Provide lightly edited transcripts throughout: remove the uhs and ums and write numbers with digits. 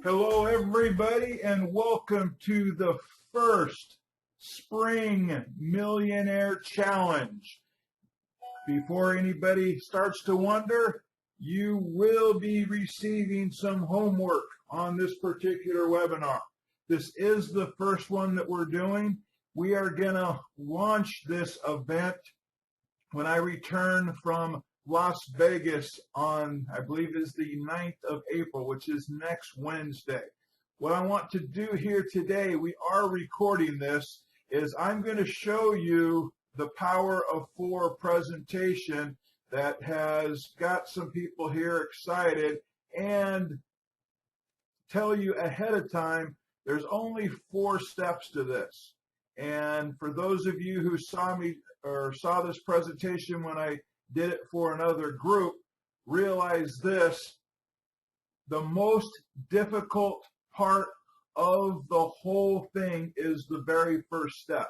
Hello, everybody, and welcome to the first Spring Millionaire Challenge. Before anybody starts to wonder, you will be receiving some homework on this particular webinar. This is the first one that we're doing. We are going to launch this event when I return from Las Vegas on, I believe, is the 9th of April, which is next Wednesday. What I want to do here today, we are recording this, is I'm going to show you the Power of Four presentation that has got some people here excited, and tell you ahead of time there's only 4 steps to this. And for those of you who saw me or saw this presentation when I did it for another group, realize this: the most difficult part of the whole thing is the very first step.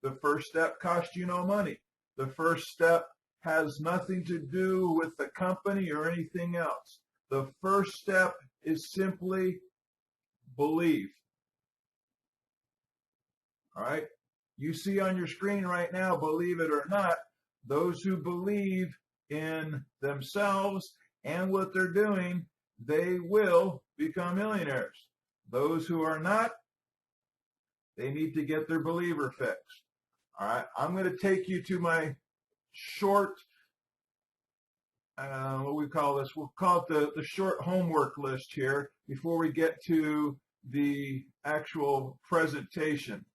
The first step costs you no money. The first step has nothing to do with the company or anything else. The first step is simply believe. All right? You see on your screen right now, believe it or not, those who believe in themselves and what they're doing, they will become millionaires. Those who are not, they need to get their believer fixed. All right, I'm going to take you to my short, what we call this, we'll call it the short homework list here before we get to the actual presentation.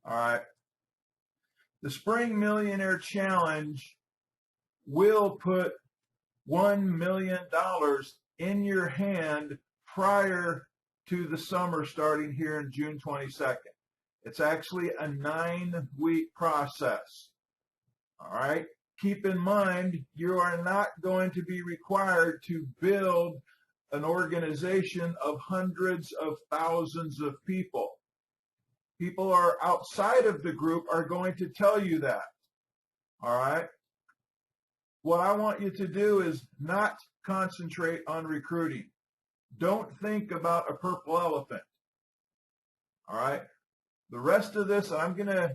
All right. The Spring Millionaire Challenge will put $1 million in your hand prior to the summer starting here in June 22nd. It's actually a 9-week process. All right. Keep in mind, you are not going to be required to build an organization of hundreds of thousands of people. People are outside of the group are going to tell you that. All right. What I want you to do is not concentrate on recruiting. Don't think about a purple elephant. All right. The rest of this, I'm going to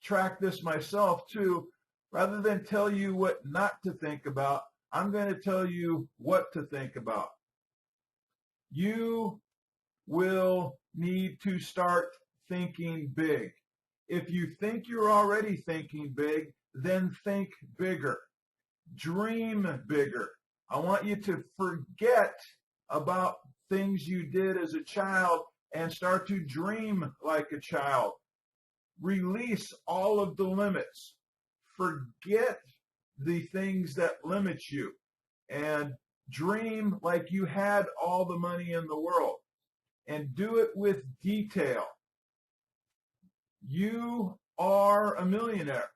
track this myself too. Rather than tell you what not to think about, I'm going to tell you what to think about. You will need to start thinking big. If you think you're already thinking big, then think bigger. Dream bigger. I want you to forget about things you did as a child and start to dream like a child. Release all of the limits. Forget the things that limit you and dream like you had all the money in the world, and do it with detail. You are a millionaire.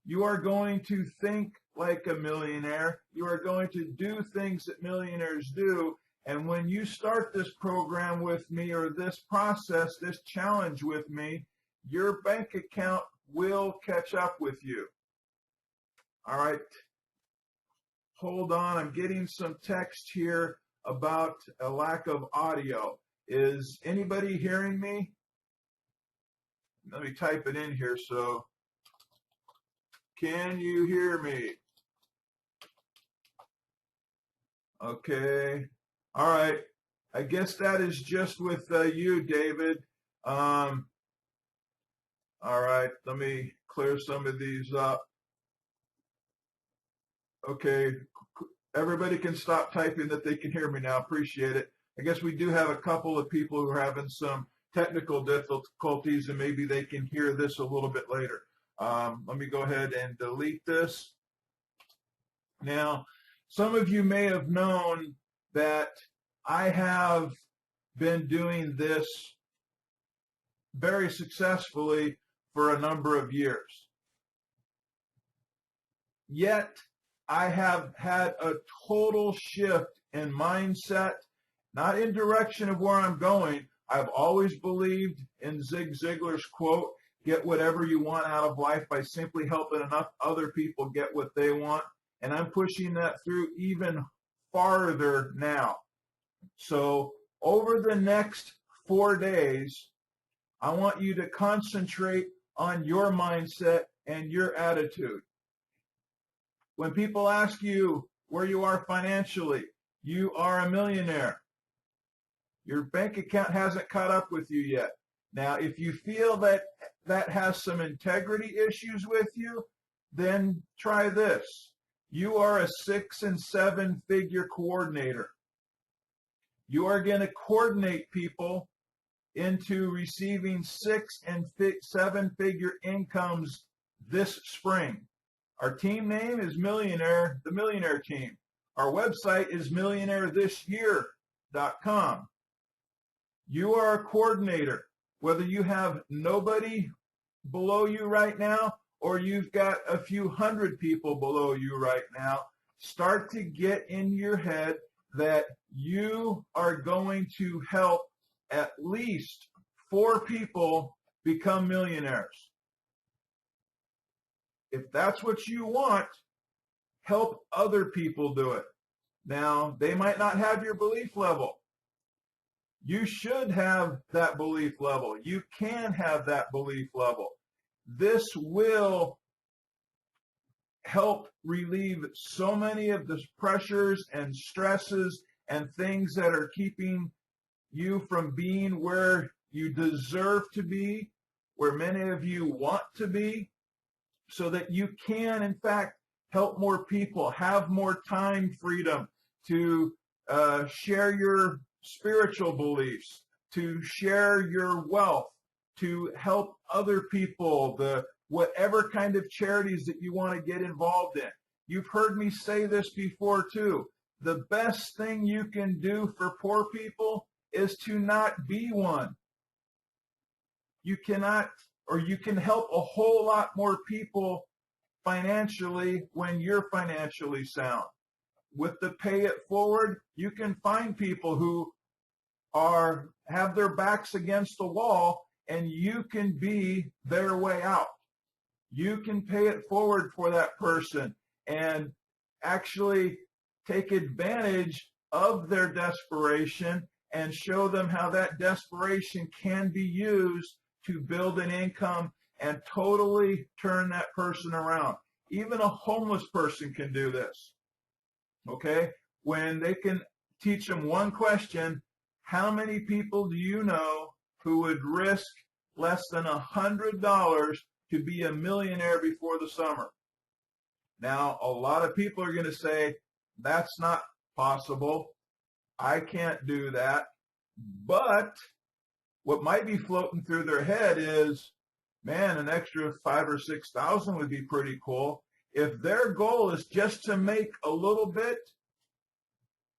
You are going to think like a millionaire. You are going to do things that millionaires do. And when you start this program with me, or this process, this challenge with me, your bank account will catch up with you. All right. Hold on. I'm getting some text here about a lack of audio. Is anybody hearing me? Let me type it in here. So, can you hear me? Okay. All right. I guess that is just with you, David. All right. Let me clear some of these up. Okay. Everybody can stop typing that they can hear me now. Appreciate it. I guess we do have a couple of people who are having some technical difficulties, and maybe they can hear this a little bit later. Let me go ahead and delete this. Now, some of you may have known that I have been doing this very successfully for a number of years. Yet, I have had a total shift in mindset, not in direction of where I'm going. I've always believed in Zig Ziglar's quote, get whatever you want out of life by simply helping enough other people get what they want. And I'm pushing that through even farther now. So over the next 4 days, I want you to concentrate on your mindset and your attitude. When people ask you where you are financially, you are a millionaire. Your bank account hasn't caught up with you yet. Now, if you feel that that has some integrity issues with you, then try this. You are a 6 and 7 figure coordinator. You are going to coordinate people into receiving 6 and 7 figure incomes this spring. Our team name is Millionaire, the Millionaire Team. Our website is millionairethisyear.com. You are a coordinator, whether you have nobody below you right now or you've got a few hundred people below you right now. Start to get in your head that you are going to help at least 4 people become millionaires. If that's what you want, help other people do it. Now, they might not have your belief level. You should have that belief level. You can have that belief level. This will help relieve so many of the pressures and stresses and things that are keeping you from being where you deserve to be, where many of you want to be, so that you can, in fact, help more people, have more time freedom to share your spiritual beliefs, to share your wealth, to help other people, whatever kind of charities that you want to get involved in. You've heard me say this before too. The best thing you can do for poor people is to not be one. You cannot, or you can help a whole lot more people financially when you're financially sound. With the Pay It Forward, you can find people who have their backs against the wall, and you can be their way out. You can pay it forward for that person and actually take advantage of their desperation and show them how that desperation can be used to build an income and totally turn that person around. Even a homeless person can do this. Okay? When they can teach them one question, how many people do you know who would risk less than $100 to be a millionaire before the summer? Now, a lot of people are going to say, that's not possible. I can't do that. But what might be floating through their head is, man, an extra 5,000 or 6,000 would be pretty cool. If their goal is just to make a little bit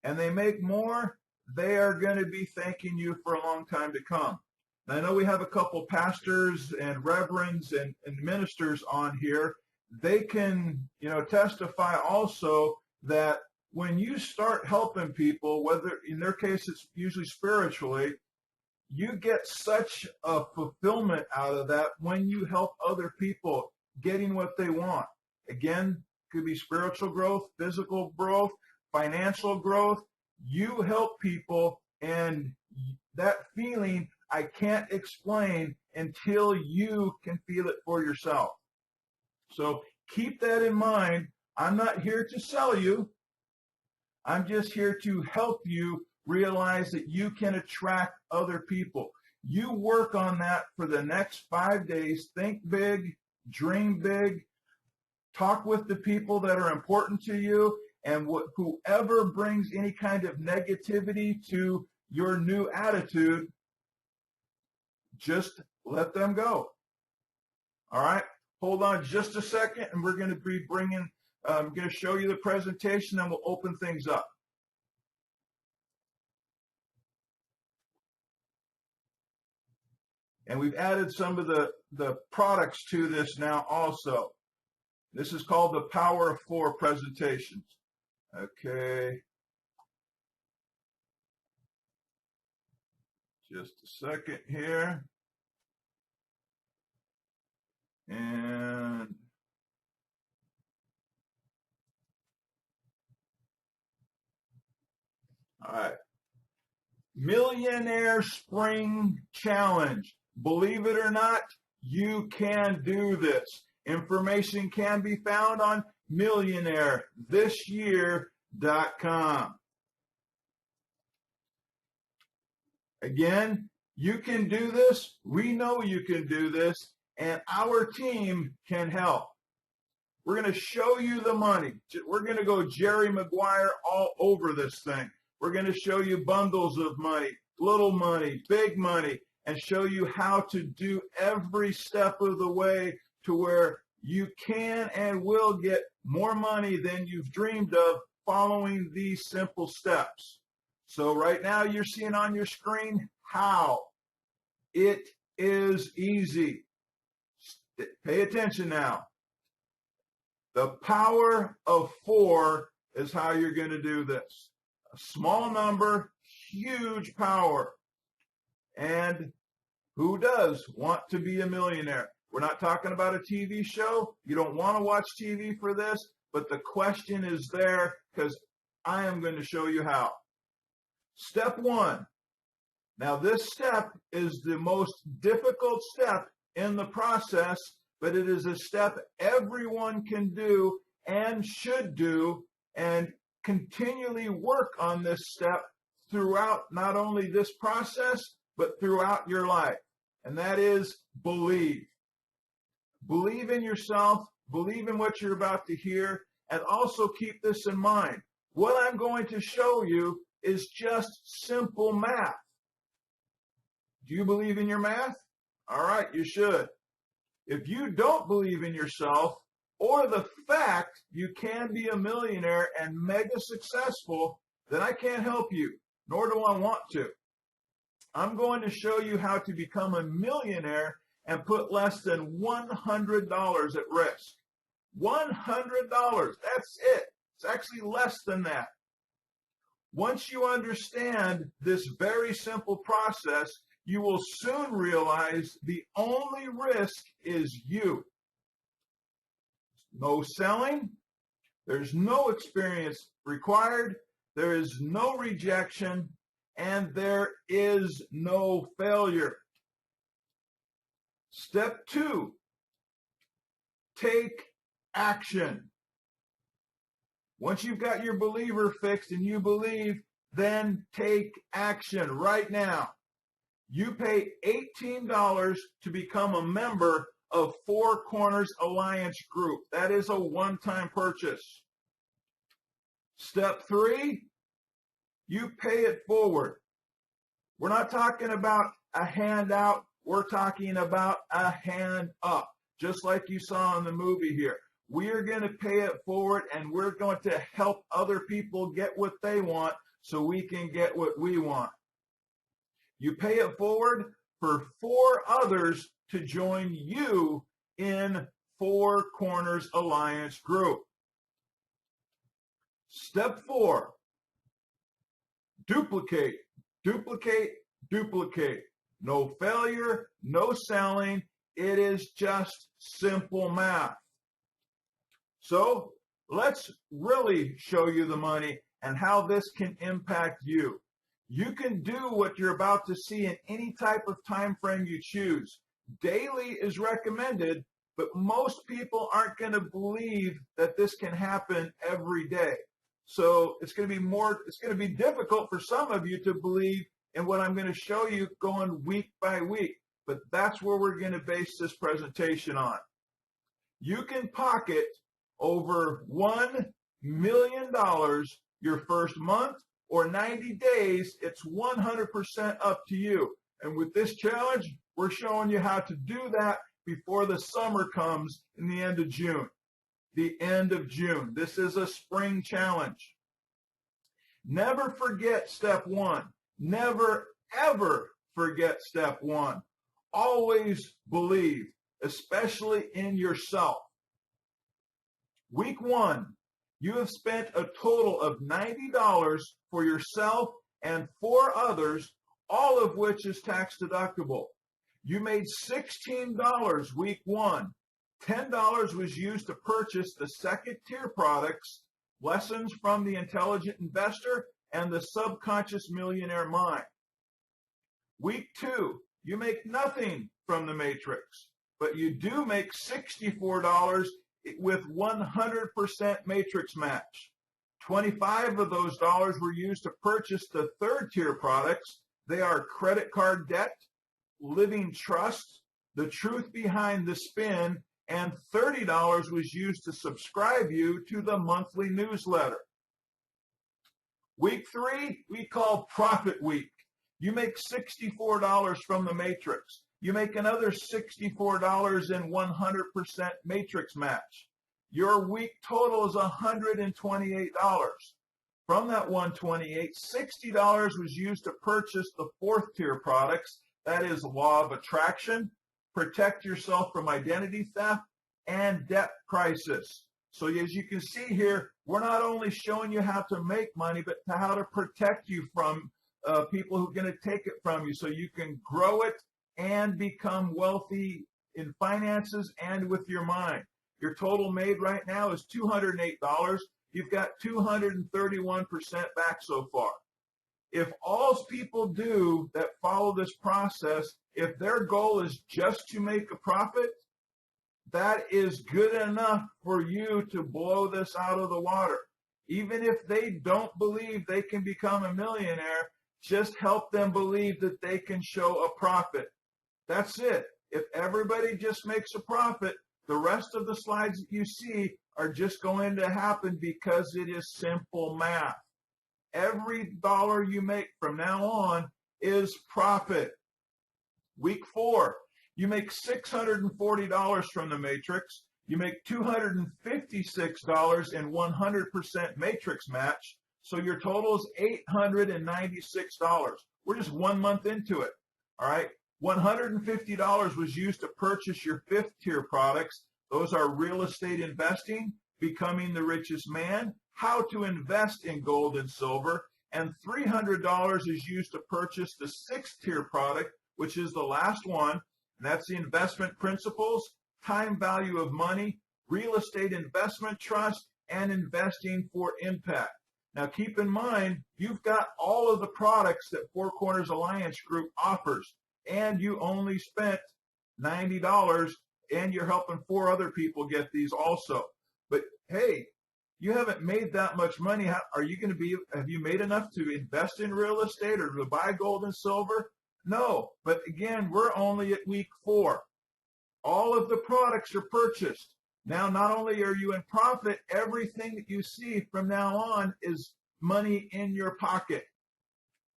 and they make more, they are going to be thanking you for a long time to come. And I know we have a couple pastors and reverends and ministers on here. They can, testify also that when you start helping people, whether in their case it's usually spiritually, you get such a fulfillment out of that when you help other people getting what they want. Again, could be spiritual growth, physical growth, financial growth. You help people, and that feeling I can't explain until you can feel it for yourself. So keep that in mind. I'm not here to sell you. I'm just here to help you realize that you can attract other people. You work on that for the next 5 days. Think big, dream big, talk with the people that are important to you, and whoever brings any kind of negativity to your new attitude, just let them go. All right? Hold on just a second, and we're going to be I'm going to show you the presentation, and we'll open things up. And we've added some of the products to this now also. This is called the Power of 4 presentations. Okay. Just a second here. And All right. Millionaire Spring Challenge. Believe it or not, you can do this. Information can be found on millionairethisyear.com. Again, you can do this. We know you can do this, and our team can help. We're going to show you the money. We're going to go Jerry Maguire all over this thing. We're going to show you bundles of money, little money, big money, and show you how to do every step of the way to where you can and will get more money than you've dreamed of following these simple steps. So right now you're seeing on your screen how. It is easy. Pay attention now. The power of 4 is how you're going to do this. A small number, huge power. And who does want to be a millionaire? We're not talking about a TV show. You don't want to watch TV for this, but the question is there because I am going to show you how. Step 1. Now this step is the most difficult step in the process, but it is a step everyone can do and should do, and continually work on this step throughout not only this process, but throughout your life. And that is believe. Believe in yourself, believe in what you're about to hear, and also keep this in mind. What I'm going to show you is just simple math. Do you believe in your math? All right, you should. If you don't believe in yourself or the fact you can be a millionaire and mega successful, then I can't help you, nor do I want to. I'm going to show you how to become a millionaire and put less than $100 at risk. $100, that's it. It's actually less than that. Once you understand this very simple process, you will soon realize the only risk is you. No selling, there's no experience required, there is no rejection, and there is no failure. Step 2, take action. Once you've got your believer fixed and you believe, then take action right now. You pay $18 to become a member of Four Corners Alliance Group. That is a one-time purchase. Step 3, you pay it forward. We're not talking about a handout. We're talking about a hand up, just like you saw in the movie here. We are going to pay it forward, and we're going to help other people get what they want so we can get what we want. You pay it forward for 4 others to join you in Four Corners Alliance Group. Step 4, duplicate, duplicate, duplicate. No failure, no selling. It is just simple math. So let's really show you the money and how this can impact you. You can do what you're about to see in any type of time frame you choose. Daily is recommended, but most people aren't going to believe that this can happen every day. So it's going to be difficult for some of you to believe in what I'm going to show you going week by week. But that's where we're going to base this presentation on. You can pocket over $1 million your first month, or 90 days. It's 100% up to you. And with this challenge, we're showing you how to do that before the summer comes in the end of June. The end of June. This is a spring challenge. Never forget step 1. Never, ever forget step 1. Always believe, especially in yourself. Week 1. You have spent a total of $90 for yourself and 4 others, all of which is tax deductible. You made $16 week 1. $10 was used to purchase the second tier products, Lessons from the Intelligent Investor and the subconscious millionaire mind. Week 2, you make nothing from the matrix, but you do make $64 with 100% matrix match. 25 of those dollars were used to purchase the third tier products. They are credit card debt, living trust, the truth behind the spin, and $30 was used to subscribe you to the monthly newsletter. Week 3, we call Profit Week. You make $64 from the matrix. You make another $64 in 100% matrix match. Your week total is $128. From that $128, $60 was used to purchase the fourth tier products. That is Law of Attraction, Protect Yourself from Identity Theft, and Debt Crisis. So as you can see here, we're not only showing you how to make money, but how to protect you from people who are going to take it from you so you can grow it and become wealthy in finances and with your mind. Your total made right now is $208. You've got 231% back so far. If all people do that follow this process, if their goal is just to make a profit, that is good enough for you to blow this out of the water. Even if they don't believe they can become a millionaire, just help them believe that they can show a profit. That's it. If everybody just makes a profit, the rest of the slides that you see are just going to happen because it is simple math. Every dollar you make from now on is profit. Week 4, you make $640 from the matrix. You make $256 in 100% matrix match. So your total is $896. We're just 1 month into it. All right. $150 was used to purchase your fifth tier products. Those are real estate investing, becoming the richest man, how to invest in gold and silver, and $300 is used to purchase the sixth tier product, which is the last one. And that's the investment principles, time value of money, real estate investment trust, and investing for impact. Now keep in mind, you've got all of the products that Four Corners Alliance Group offers, and you only spent $90, and you're helping 4 other people get these also. But hey, you haven't made that much money. Have you made enough to invest in real estate or to buy gold and silver? No, but again, we're only at week 4. All of the products are purchased. Now, not only are you in profit, everything that you see from now on is money in your pocket.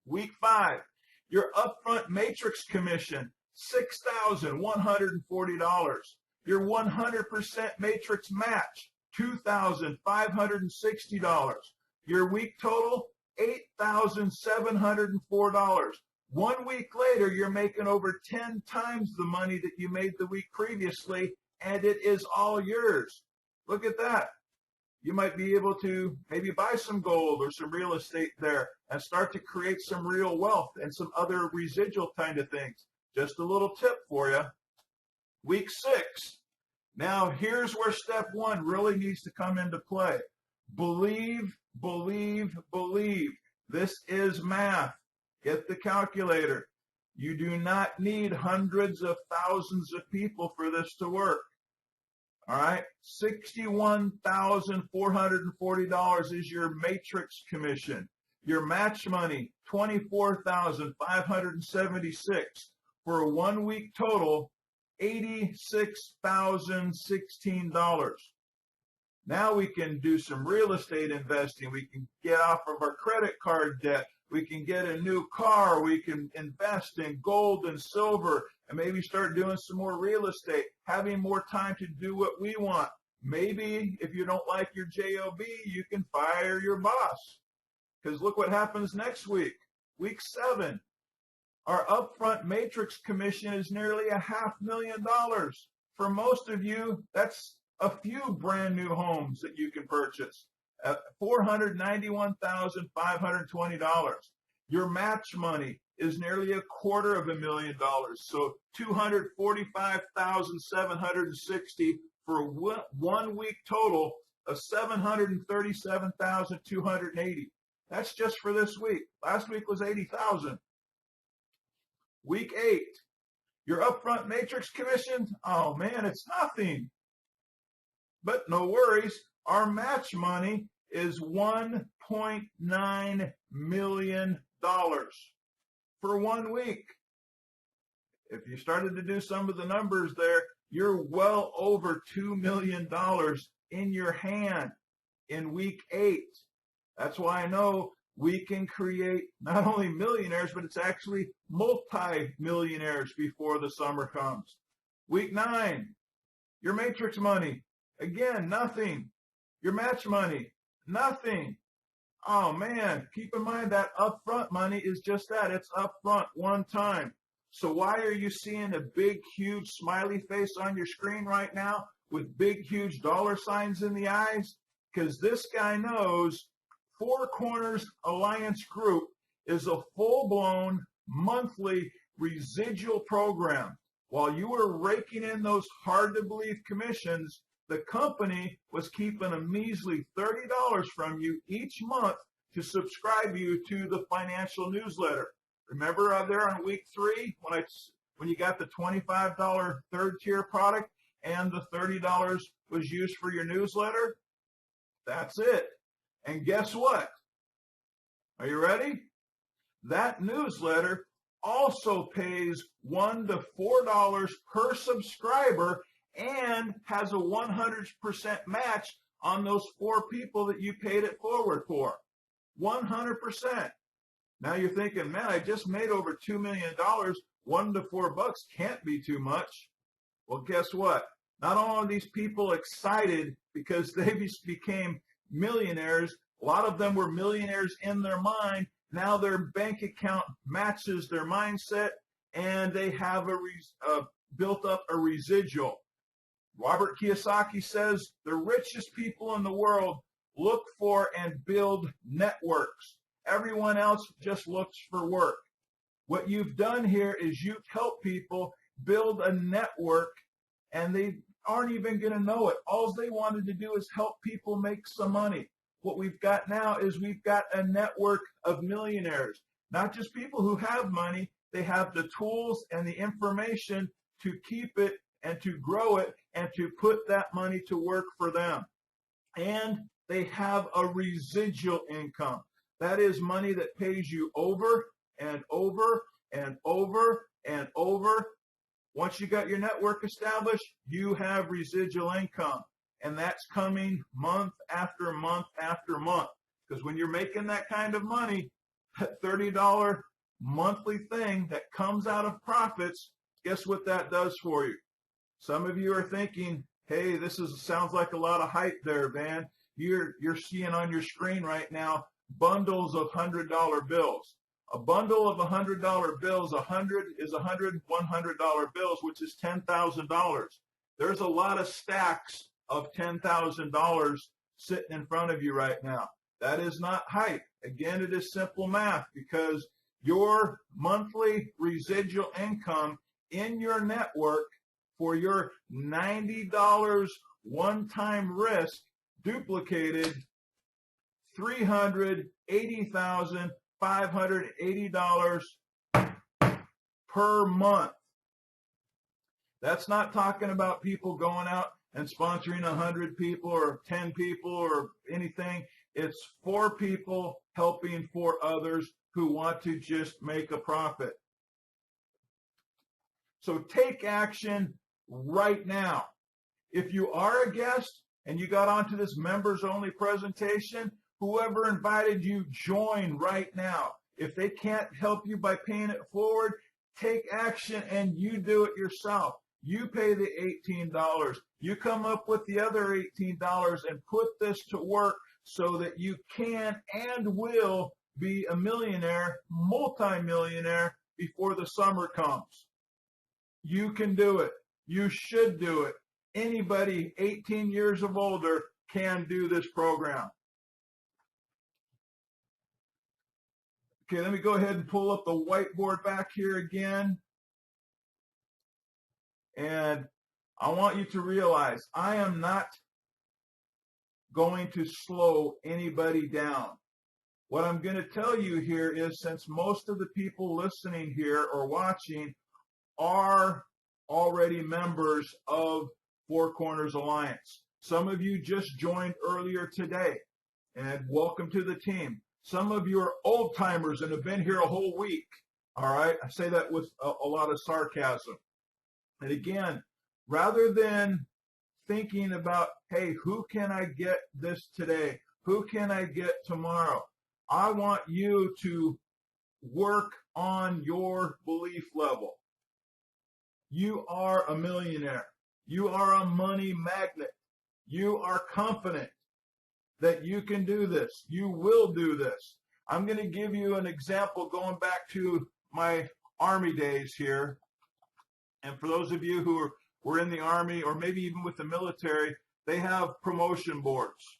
Week 5, your upfront matrix commission, $6,140. Your 100% matrix match, $2,560. Your week total, $8,704. 1 week later, you're making over 10 times the money that you made the week previously, and it is all yours. Look at that. You might be able to maybe buy some gold or some real estate there and start to create some real wealth and some other residual kind of things. Just a little tip for you. Week 6. Now, here's where step 1 really needs to come into play. Believe, believe, believe. This is math. Get the calculator. You do not need hundreds of thousands of people for this to work. All right, $61,440 is your matrix commission. Your match money, $24,576 for a 1 week total, $86,016. Now we can do some real estate investing. We can get off of our credit card debt. We can get a new car. We can invest in gold and silver and maybe start doing some more real estate, having more time to do what we want. Maybe if you don't like your job, you can fire your boss. Because look what happens next week. Week 7. Our upfront matrix commission is nearly $500,000. For most of you, that's a few brand new homes that you can purchase. $491,520. Your match money is nearly $250,000. So $245,760 for a 1 week total of $737,280. That's just for this week. Last week was 80,000. Week 8, your upfront matrix commission, oh man, it's nothing. But no worries, our match money is $1.9 million for 1 week. If you started to do some of the numbers there, you're well over $2 million in your hand in week 8. That's why I know we can create not only millionaires, but it's actually multi-millionaires before the summer comes. Week 9, your matrix money, again, nothing. Your match money, nothing. Oh man, keep in mind that upfront money is just that. It's upfront one time. So why are you seeing a big, huge smiley face on your screen right now with big, huge dollar signs in the eyes? Because this guy knows Four Corners Alliance Group is a full-blown monthly residual program. While you were raking in those hard-to-believe commissions, the company was keeping a measly $30 from you each month to subscribe you to the financial newsletter. Remember there on week 3 when you got the $25 third-tier product and the $30 was used for your newsletter? That's it. And guess what? Are you ready? That newsletter also pays $1 to $4 per subscriber and has a 100% match on those 4 people that you paid it forward for. 100%. Now you're thinking, man, I just made over $2 million. $1 to $4 can't be too much. Well, guess what? Not only are these people excited because they became millionaires, a lot of them were millionaires in their mind. Now their bank account matches their mindset, and they have built up a residual. Robert Kiyosaki says the richest people in the world look for and build networks. Everyone else just looks for work. What you've done here is you've helped people build a network, and they aren't even going to know it. All they wanted to do is help people make some money. What we've got now is we've got a network of millionaires, not just people who have money. They have the tools and the information to keep it and to grow it and to put that money to work for them. And they have a residual income. That is money that pays you over and over and over and over. Once you got your network established, you have residual income. And that's coming month after month after month. Because when you're making that kind of money, that $30 monthly thing that comes out of profits, guess what that does for you? Some of you are thinking, hey, sounds like a lot of hype there, Van. You're seeing on your screen right now bundles of $100 bills. A bundle of $100 bills, 100 is 100 $100 bills, which is $10,000. There's a lot of stacks of $10,000 sitting in front of you right now. That is not hype. Again, it is simple math, because your monthly residual income in your network for your $90 one-time risk duplicated $380,580 per month. That's not talking about people going out and sponsoring 100 people or 10 people or anything. It's 4 people helping 4 others who want to just make a profit. So take action right now. If you are a guest and you got onto this members only presentation, whoever invited you, join right now. If they can't help you by paying it forward, take action and you do it yourself. You pay the $18. You come up with the other $18 and put this to work so that you can and will be a millionaire, multimillionaire before the summer comes. You can do it. You should do it. Anybody 18 years of older can do this program. Okay, let me go ahead and pull up the whiteboard back here again. And I want you to realize I am not going to slow anybody down. What I'm going to tell you here is, since most of the people listening here or watching are already members of Four Corners Alliance. Some of you just joined earlier today, and welcome to the team. Some of you are old timers and have been here a whole week. All right. I say that with a lot of sarcasm. And again, rather than thinking about, hey, who can I get this today? Who can I get tomorrow? I want you to work on your belief level. You are a millionaire. You are a money magnet. You are confident that you can do this. You will do this. I'm going to give you an example going back to my Army days here. And for those of you who were in the Army, or maybe even with the military, they have promotion boards.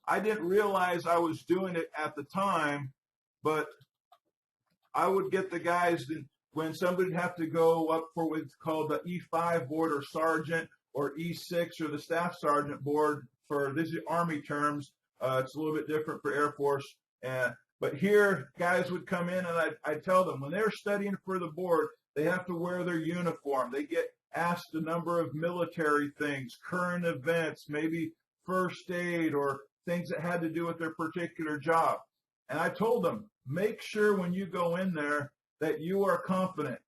I didn't realize I was doing it at the time, but I would get the guys that when somebody would have to go up for what's called the E5 board or sergeant, or E6 or the staff sergeant board, for these are Army terms. It's a little bit different for Air Force. But here, guys would come in, and I'd tell them when they're studying for the board, they have to wear their uniform. They get asked a number of military things, current events, maybe first aid, or things that had to do with their particular job. And I told them, make sure when you go in there that you are confident.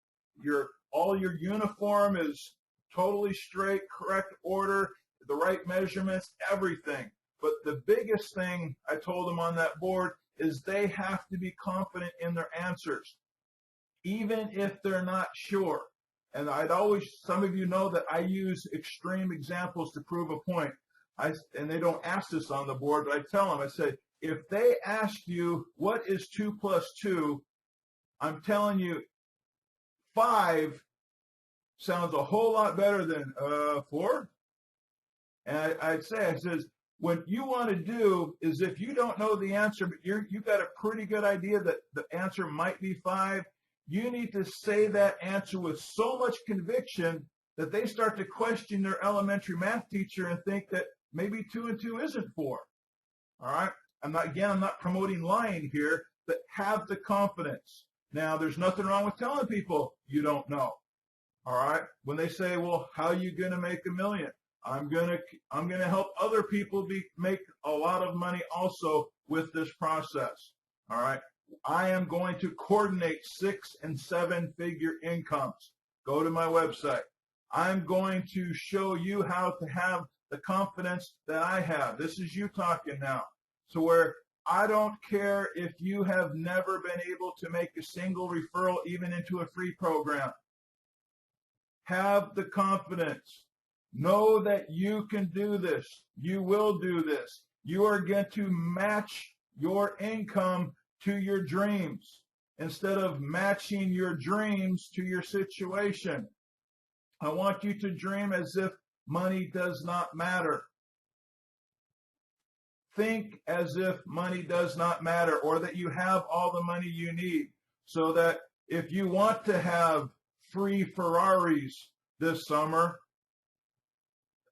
All your uniform is totally straight, correct order, the right measurements, everything. But the biggest thing I told them on that board is they have to be confident in their answers, even if they're not sure. And some of you know that I use extreme examples to prove a point. And they don't ask this on the board, but I tell them, I said, if they ask you, what is 2 plus 2, I'm telling you, 5 sounds a whole lot better than 4. And I says, what you want to do is, if you don't know the answer, but you got a pretty good idea that the answer might be 5, you need to say that answer with so much conviction that they start to question their elementary math teacher and think that maybe 2 and 2 isn't 4. All right. I'm not promoting lying here, but have the confidence. Now, there's nothing wrong with telling people you don't know. All right. When they say, well, how are you going to make $1 million? I'm going to help other people make a lot of money also with this process. All right. I am going to coordinate 6 and 7 figure incomes. Go to my website. I'm going to show you how to have the confidence that I have. This is you talking now. So where I don't care if you have never been able to make a single referral, even into a free program. Have the confidence. Know that you can do this. You will do this. You are going to match your income to your dreams instead of matching your dreams to your situation. I want you to dream as if money does not matter. Think as if money does not matter, or that you have all the money you need, so that if you want to have free Ferraris this summer,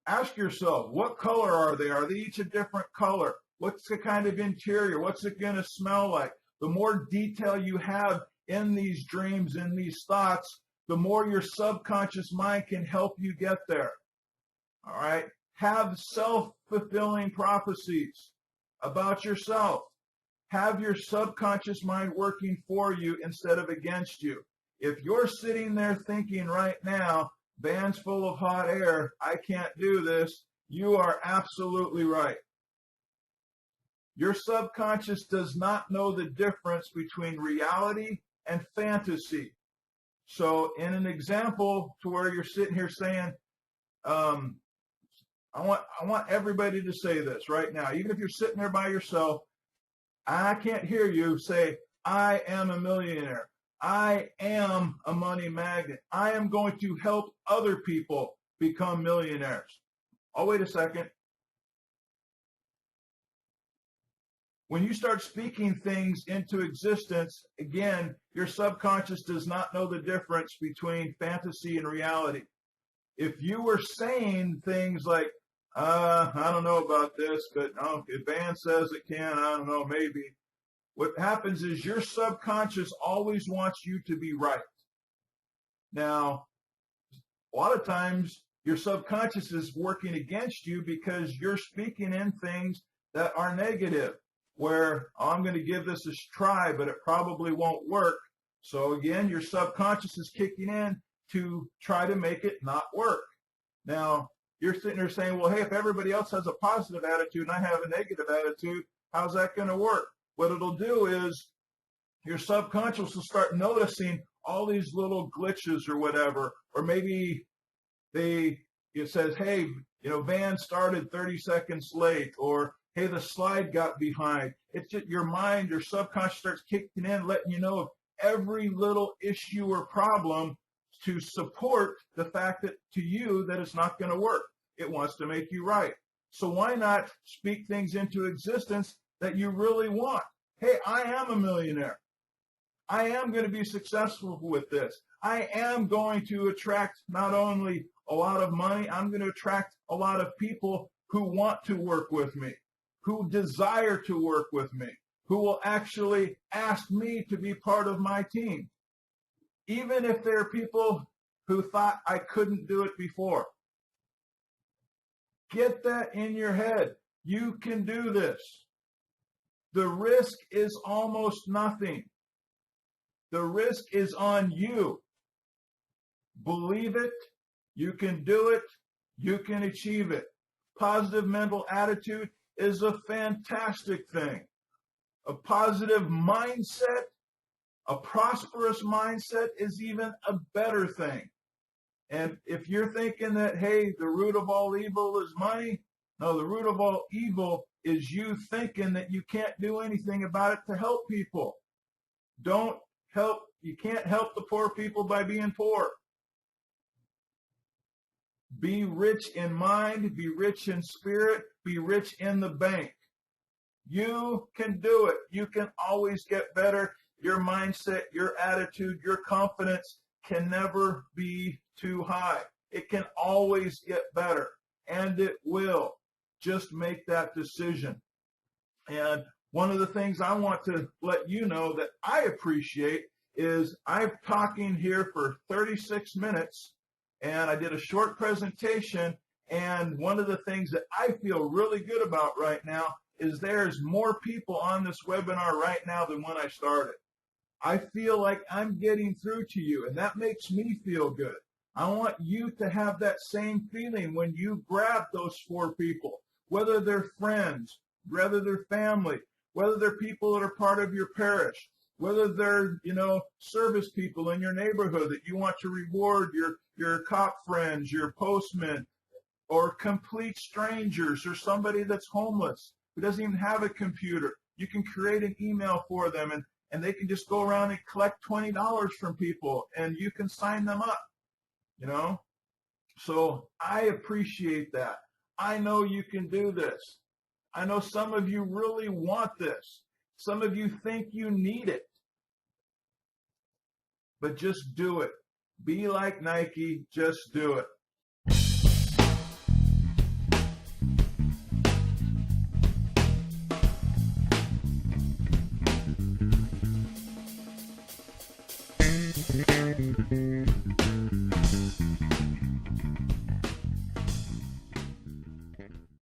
ask yourself, what color are they? Are they each a different color? What's the kind of interior? What's it going to smell like? The more detail you have in these dreams, in these thoughts, the more your subconscious mind can help you get there. All right? Have self-fulfilling prophecies about yourself. Have your subconscious mind working for you instead of against you. If you're sitting there thinking right now, van's full of hot air, I can't do this, you are absolutely right. Your subconscious does not know the difference between reality and fantasy. So in an example to where you're sitting here saying, I want everybody to say this right now. Even if you're sitting there by yourself, I can't hear you say, I am a millionaire. I am a money magnet. I am going to help other people become millionaires. Oh, wait a second. When you start speaking things into existence, again, your subconscious does not know the difference between fantasy and reality. If you were saying things like, I don't know about this, but if Van says it can, I don't know, maybe. what happens is your subconscious always wants you to be right. Now, a lot of times your subconscious is working against you because you're speaking in things that are negative, where I'm going to give this a try, but it probably won't work. So again, your subconscious is kicking in to try to make it not work. Now, you're sitting there saying, well, hey, if everybody else has a positive attitude and I have a negative attitude, how's that going to work? What it'll do is your subconscious will start noticing all these little glitches or whatever, or maybe it says, hey, van started 30 seconds late, or hey, the slide got behind. It's just your mind, your subconscious starts kicking in, letting you know of every little issue or problem to support the fact that to you that it's not going to work. It wants to make you right. So why not speak things into existence that you really want? Hey, I am a millionaire. I am going to be successful with this. I am going to attract not only a lot of money, I'm going to attract a lot of people who want to work with me, who desire to work with me, who will actually ask me to be part of my team. Even if there are people who thought I couldn't do it before. Get that in your head. You can do this. The risk is almost nothing. The risk is on you. Believe it. You can do it. You can achieve it. Positive mental attitude is a fantastic thing. A positive mindset, a prosperous mindset is even a better thing. And if you're thinking that, hey, the root of all evil is money, no, the root of all evil is you thinking that you can't do anything about it to help people. You can't help the poor people by being poor. Be rich in mind, be rich in spirit, be rich in the bank. You can do it. You can always get better. Your mindset, your attitude, your confidence can never be too high. It can always get better, and it will. Just make that decision. And one of the things I want to let you know that I appreciate is I'm talking here for 36 minutes, and I did a short presentation, and one of the things that I feel really good about right now is there's more people on this webinar right now than when I started. I feel like I'm getting through to you, and that makes me feel good. I want you to have that same feeling when you grab those 4 people, whether they're friends, whether they're family, whether they're people that are part of your parish, whether they're, service people in your neighborhood that you want to reward your cop friends, your postmen, or complete strangers, or somebody that's homeless who doesn't even have a computer. You can create an email for them, and they can just go around and collect $20 from people, and you can sign them up, So I appreciate that. I know you can do this. I know some of you really want this. Some of you think you need it. But just do it. Be like Nike, just do it.